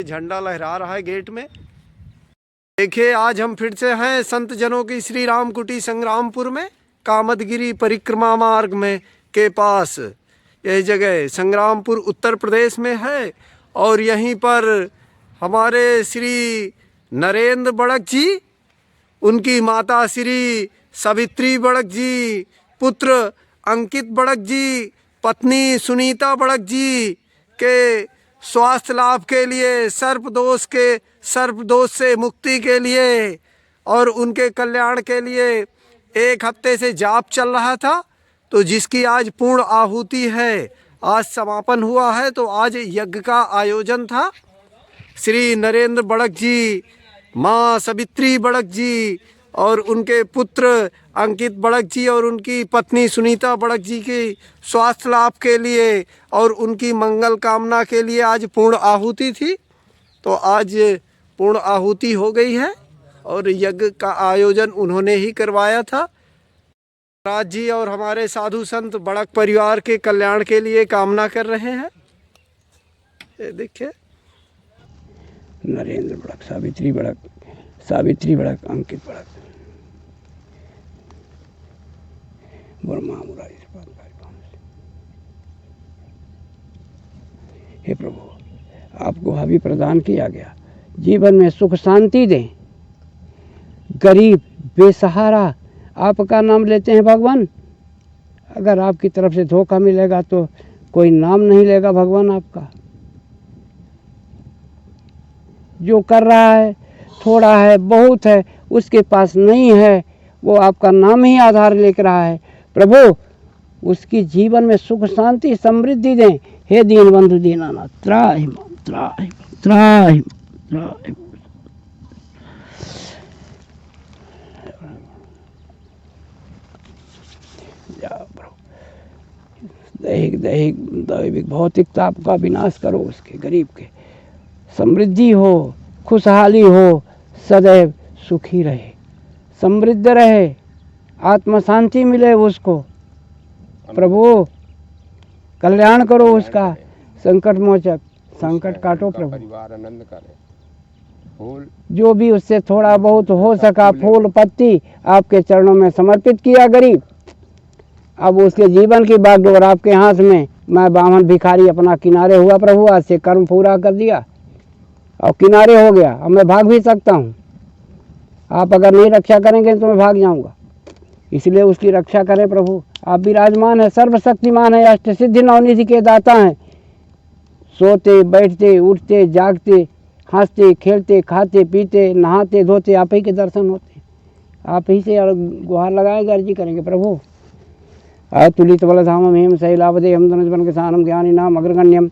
झंडा लहरा रहा है गेट में। देखिए आज हम फिर से हैं संत जनों की श्री राम कुटी संग्रामपुर में, कामदगिरी परिक्रमा मार्ग में के पास। यह जगह संग्रामपुर उत्तर प्रदेश में है और यहीं पर हमारे श्री नरेंद्र बड़क जी, उनकी माता श्री सावित्री बड़क जी, पुत्र अंकित बड़क जी, पत्नी सुनीता बड़क जी के स्वास्थ्य लाभ के लिए, सर्पदोष से मुक्ति के लिए और उनके कल्याण के लिए एक हफ्ते से जाप चल रहा था, तो जिसकी आज पूर्ण आहुति है, आज समापन हुआ है। तो आज यज्ञ का आयोजन था। श्री नरेंद्र बड़क जी, माँ सावित्री बड़क जी और उनके पुत्र अंकित बड़क जी और उनकी पत्नी सुनीता बड़क जी की स्वास्थ्य लाभ के लिए और उनकी मंगल कामना के लिए आज पूर्ण आहुति थी। तो आज पूर्ण आहुति हो गई है और यज्ञ का आयोजन उन्होंने ही करवाया था। राज जी और हमारे साधु संत बड़क परिवार के कल्याण के लिए कामना कर रहे हैं। ये देखिए नरेंद्र बड़क, सावित्री बड़क, अंकित बड़क, हे प्रभु, आपको अभी प्रदान किया गया जीवन में सुख शांति दें। गरीब बेसहारा आपका नाम लेते हैं भगवान। अगर आपकी तरफ से धोखा मिलेगा तो कोई नाम नहीं लेगा भगवान आपका। जो कर रहा है, थोड़ा है, बहुत है, उसके पास नहीं है, वो आपका नाम ही आधार लेकर रहा है। प्रभु उसकी जीवन में सुख शांति समृद्धि दें। हे दीन बंधु दीनानाथ, त्राहि माम, त्राहि माम, त्राहि माम, त्राहि माम। दैहिक भौतिकता का विनाश करो, उसके गरीब के समृद्धि हो, खुशहाली हो, सदैव सुखी रहे, समृद्ध रहे, आत्म शांति मिले उसको। प्रभु कल्याण करो उसका, संकट मोचक, संकट काटो प्रभु। परिवार आनंद करे। फूल जो भी उससे थोड़ा बहुत हो सका, फूल पत्ती आपके चरणों में समर्पित किया गरीब। अब उसके जीवन की बागडोर आपके हाथ में। मैं बामन भिखारी अपना किनारे हुआ प्रभु, आज से कर्म पूरा कर दिया और किनारे हो गया। अब मैं भाग भी सकता हूँ। आप अगर नहीं रक्षा करेंगे तो मैं भाग जाऊँगा, इसलिए उसकी रक्षा करें प्रभु। आप विराजमान है, सर्वशक्तिमान है, अष्ट सिद्धि नवनिधि के दाता हैं। सोते बैठते उठते जागते, हंसते खेलते, खाते पीते, नहाते धोते, आप ही के दर्शन होते। आप ही से गुहार लगाए अर्जी करेंगे प्रभु। अतुलित बलधामम हेम शैलावदेहम धनुष्वन किसानम ज्ञानिनाम अग्रगण्यम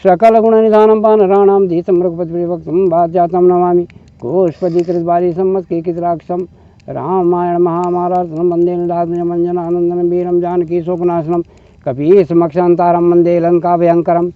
सकल गुण निधानम पानराणाम धीतम मृगपति भक्तम बाजातम नमामि कोशपदीकृत बाली सम्मत केकितराक्षम रामायण महामारार्थम वंदे निराजनंजनानंदन वीरम जानकी शोकनाशनम कपीशमक्षांतारम वंदे लंका भयंकरम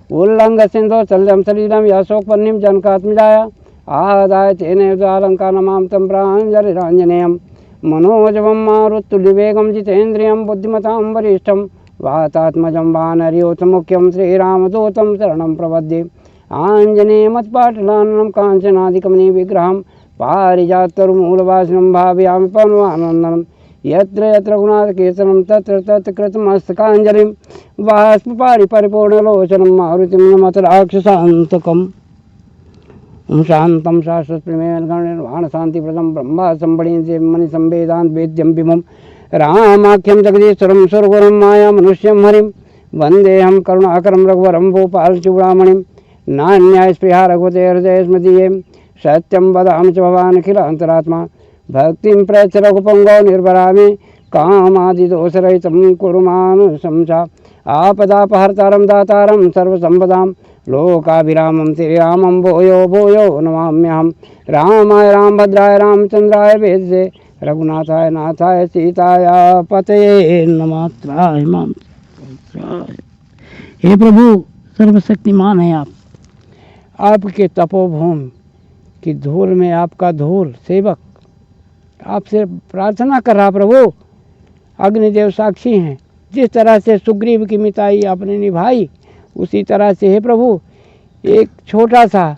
उल्लंघ सिंधो चल्यम सलीलम यशोकपन्नीम जनकात्मजाया आदाय तेनेलंका नमाम तम प्राञ्जलिराञ्जनेयम मनोजवम मारुतुल्यवेगम जितेन्द्रियम बुद्धिमतां वरिष्ठम वातात्मजं वानरयोतमुख्यं श्रीरामदूतं शरणं प्रपद्ये आञ्जनेयमत्पाटलाननं काञ्चनादिकमनी विग्रहं पारिजातरुमूलवासिनं भावयामि पवनवानन्दनं यत्र यत्र गुणाकीर्तनं तत्र तत्र कृतमस्तकाञ्जलिं बाष्पपारि परिपूर्णलोचनं मारुतिं नमत राक्षसान्तकम्। शांतं शाश्वतप्रेमेण शांतिप्रदं ब्रह्म संबड़ीं मणि संवेदांत वेद्यं विमं रामाख्यं जगदीश्वरं सुरगुरुं माया मनुष्यं हरिं वन्देऽहं करुणाकरं रघुवरं भूपालचूडामणिं नान्याय स्पृहा रघुपते हृदये स्मदीये सत्यं वदामि च भवान् अखिलान्तरात्मा भक्तिं प्रयच्छ रघुपङ्गौ निर्भरामि कामादिदोषरहितं कुरु मानुषं च आपदापहर्तारं दातारं सर्वसम्पदां लोकाभिरामं श्रीरामं भूयो भूयो नमाम्यहं रामाय रामभद्राय रामचंद्राय वेदसे रघुनाथाय नाथाय सीताय पतये नमः। त्राहि माम, हे प्रभु सर्वशक्तिमान है आप। आपके तपोभूमि की धूल में आपका धूल सेवक आपसे प्रार्थना कर रहा प्रभु। अग्निदेव साक्षी हैं, जिस तरह से सुग्रीव की मिताई आपने निभाई उसी तरह से हे प्रभु एक छोटा सा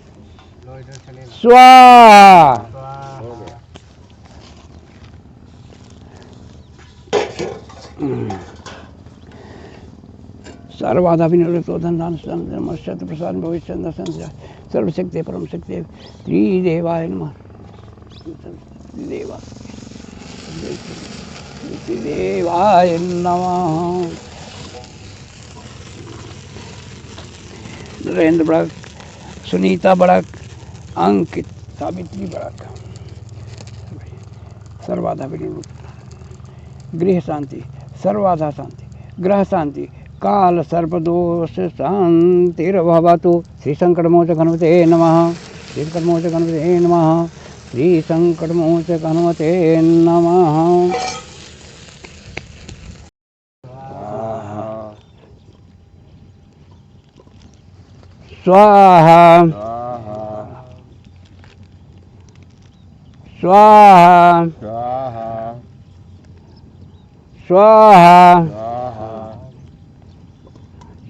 स्वाहा। हो गया। सर्वाधा विनिवृत्तो धनधान शत प्रसाद भविष्य सर्वशक्ति परम शक्ति त्रिदेवाय नमः। त्रिदेवाय नमः। नरेंद्र बड़क, सुनीता बड़क, अंकित, सावित्री बड़क। सर्वाधा विनिवृत्त, गृह शांति, सर्वाधा शांति, ग्रह शांति, काल सर्पदोष शांतिर्भवतु। श्री संकटमोचन हनुमते नमः। श्री संकटमोचन हनुमते नमः। श्री संकटमोचन हनुमते नमः। स्वाहा स्वाहा स्वाहा स्वाहा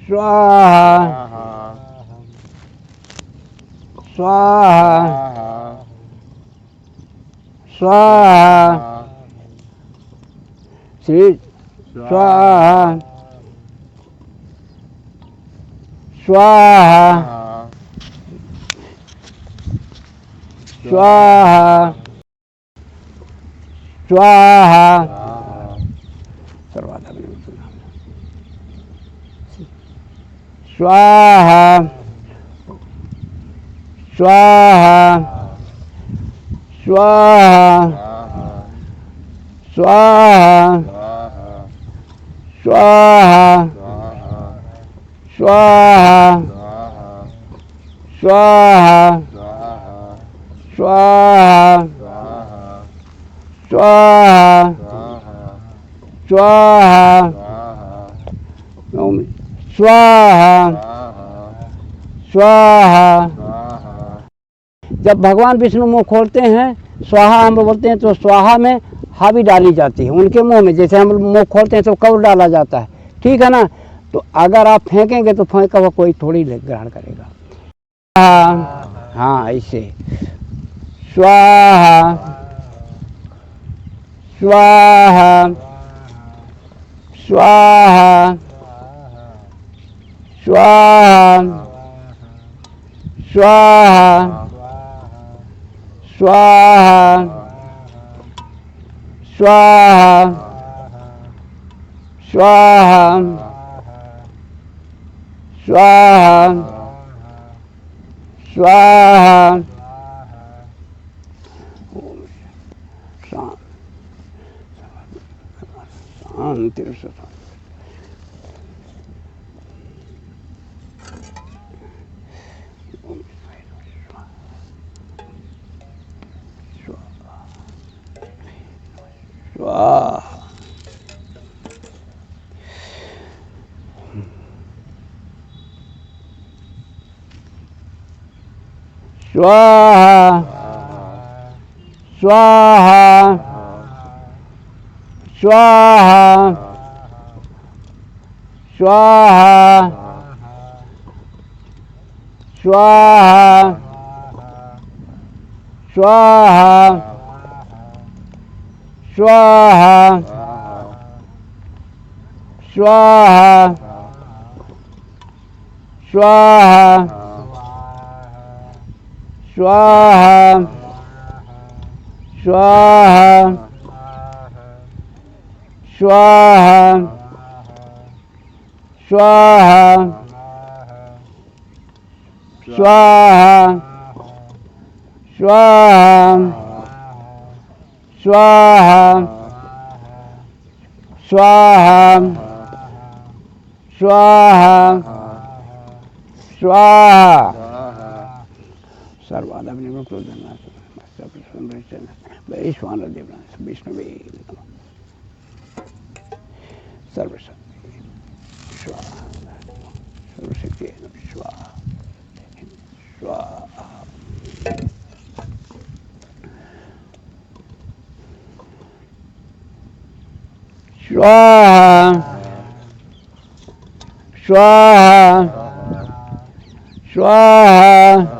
स्वाहा स्वाहा स्वाहा स्वाहा श्री स्वाहा स्वाहा स्वाहा स्वाहा। सर्वाधा विनिवृत्त स्वाहा स्वाहा स्वाहा स्वाहा स्वाहा स्वाहा स्वाहा स्वाहा स्वाहा स्वाहा स्वाहा स्वाहा। जब भगवान विष्णु मुंह खोलते हैं स्वाहा हम बोलते हैं तो स्वाहा में हावी डाली जाती है उनके मुंह में। जैसे हम मुंह खोलते हैं तो कौर डाला जाता है, ठीक है ना। तो अगर आप फेंकेंगे तो फेंका हुआ कोई थोड़ी ग्रहण करेगा। हाँ ऐसे स्वाहा स्वाहा स्वाहा स्वाहा स्वाहा स्वाहा स्वाहा स्वाहा स्वाहा स्वाहा। शांति स्वाहा स्वाहा स्वाहा स्वाहा स्वाहा स्वाहा स्वाहा स्वाहा स्वाहा स्वाहा स्वाहा स्वाहा स्वाहा स्वाहा स्वाहा स्वाहा स्वाहा स्वाहा स्वाहा। सर्वाधा विनिवृत्तो वैश्वानर देवनाथ विष्णुवे नमः। सर्वशक्ति स्वाहा सर्वशक्ति स्वाहा स्वाहा स्वाहा स्वाहा स्वाहा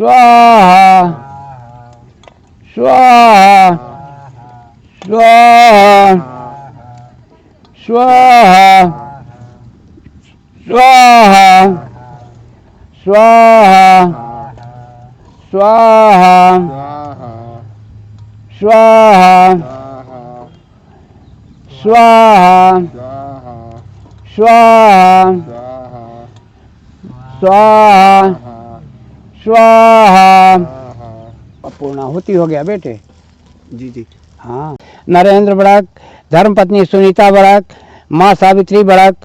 स्वाहा स्वाहा स्वाहा स्वाहा स्वाहा स्वाहा स्वाहा स्वाहा स्वाहा स्वाहा स्वाहा। पूर्णाहुति हो गया बेटे। जी जी। हाँ। नरेंद्र बड़क, धर्मपत्नी सुनीता बड़क, माँ सावित्री बड़क,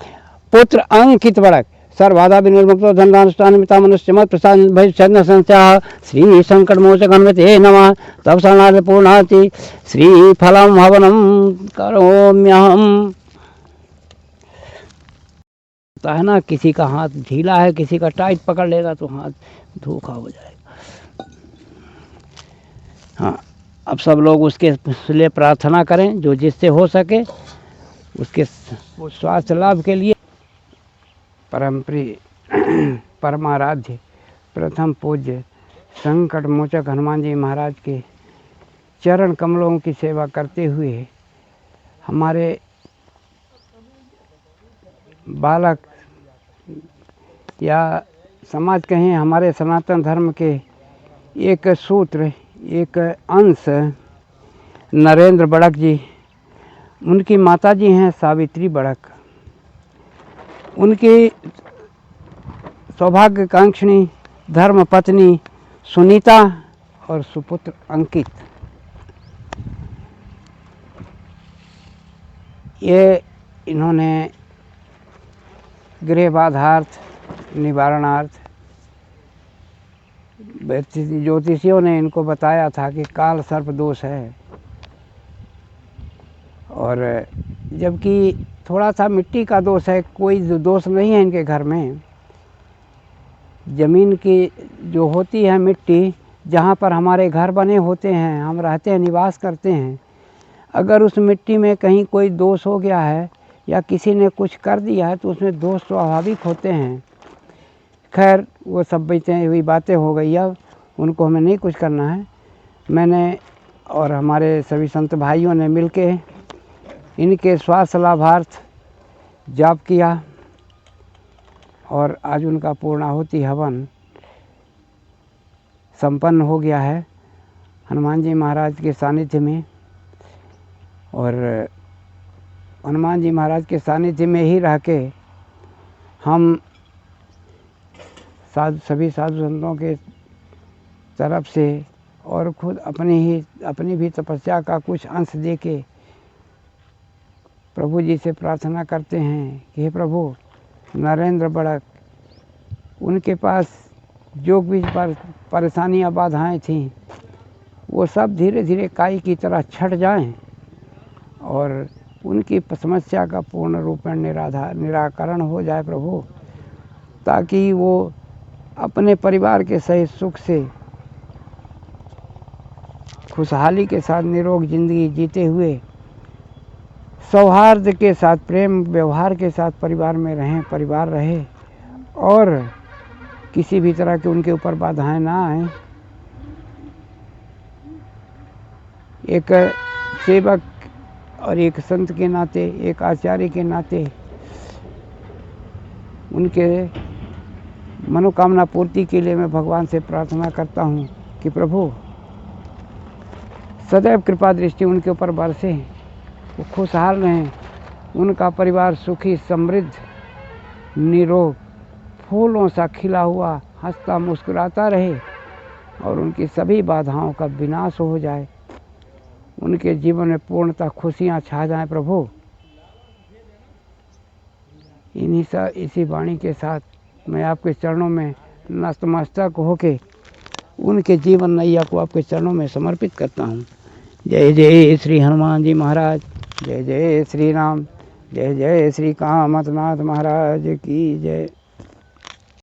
पुत्र अंकित बड़क, सर्वबाधा विनिर्मुक्तो धनानुष्ठान मिता मनुष्य मत प्रसाद भविष्य संस्या श्री संकट मोचक हनुमते नमः तब शरणार्थ पूर्णाति श्री फलम हवनम करोम्यहम। है ना, किसी का हाथ ढीला है, किसी का टाइट पकड़ लेगा तो हाथ धोखा हो जाएगा। हाँ, अब सब लोग उसके लिए प्रार्थना करें जो जिससे हो सके, उसके स्वास्थ्य लाभ के लिए। परम प्रिय परमाराध्य प्रथम पूज्य संकट मोचक हनुमान जी महाराज के चरण कमलों की सेवा करते हुए हमारे बालक या समाज कहें, हमारे सनातन धर्म के एक सूत्र, एक अंश नरेंद्र बड़क जी, उनकी माताजी हैं सावित्री बड़क, उनकी सौभाग्यकांक्षिणी धर्म पत्नी सुनीता और सुपुत्र अंकित, ये इन्होंने गृह बाधार्थ निवारणार्थ ज्योतिषियों ने इनको बताया था कि काल सर्प दोष है, और जबकि थोड़ा सा मिट्टी का दोष है, कोई दोष नहीं है इनके घर में। ज़मीन की जो होती है मिट्टी, जहाँ पर हमारे घर बने होते हैं, हम रहते हैं, निवास करते हैं, अगर उस मिट्टी में कहीं कोई दोष हो गया है या किसी ने कुछ कर दिया है तो उसमें दोष स्वाभाविक होते हैं। खैर, वो सब हुई बातें हो गई, अब उनको हमें नहीं कुछ करना है। मैंने और हमारे सभी संत भाइयों ने मिलके इनके स्वास्थ्य लाभार्थ जाप किया और आज उनका पूर्णाहुति हवन संपन्न हो गया है हनुमान जी महाराज के सानिध्य में। और हनुमान जी महाराज के सानिध्य में ही रह के हम सभी साधु संतों के तरफ से और खुद अपनी भी तपस्या का कुछ अंश दे के प्रभु जी से प्रार्थना करते हैं कि हे प्रभु, नरेंद्र बड़क, उनके पास जो भी परेशानियाँ बाधाएँ थीं वो सब धीरे धीरे काई की तरह छट जाएं और उनकी समस्या का पूर्ण रूपेण निराकरण हो जाए प्रभु, ताकि वो अपने परिवार के सही सुख से खुशहाली के साथ निरोग जिंदगी जीते हुए सौहार्द के साथ, प्रेम व्यवहार के साथ परिवार में रहें, परिवार रहे और किसी भी तरह के उनके ऊपर बाधाएं ना आए। एक सेवक और एक संत के नाते, एक आचार्य के नाते उनके मनोकामना पूर्ति के लिए मैं भगवान से प्रार्थना करता हूँ कि प्रभु सदैव कृपा दृष्टि उनके ऊपर बरसे, वो खुशहाल रहें, उनका परिवार सुखी समृद्ध निरोग फूलों सा खिला हुआ हंसता मुस्कुराता रहे और उनकी सभी बाधाओं का विनाश हो जाए, उनके जीवन में पूर्णतः खुशियाँ छा जाएं प्रभु। इसी वाणी के साथ मैं आपके चरणों में नतमस्तक होके उनके जीवन नैया को आपके चरणों में समर्पित करता हूँ। जय जय श्री हनुमान जी महाराज, जय जय श्री राम, जय जय श्री कामतनाथ महाराज की जय।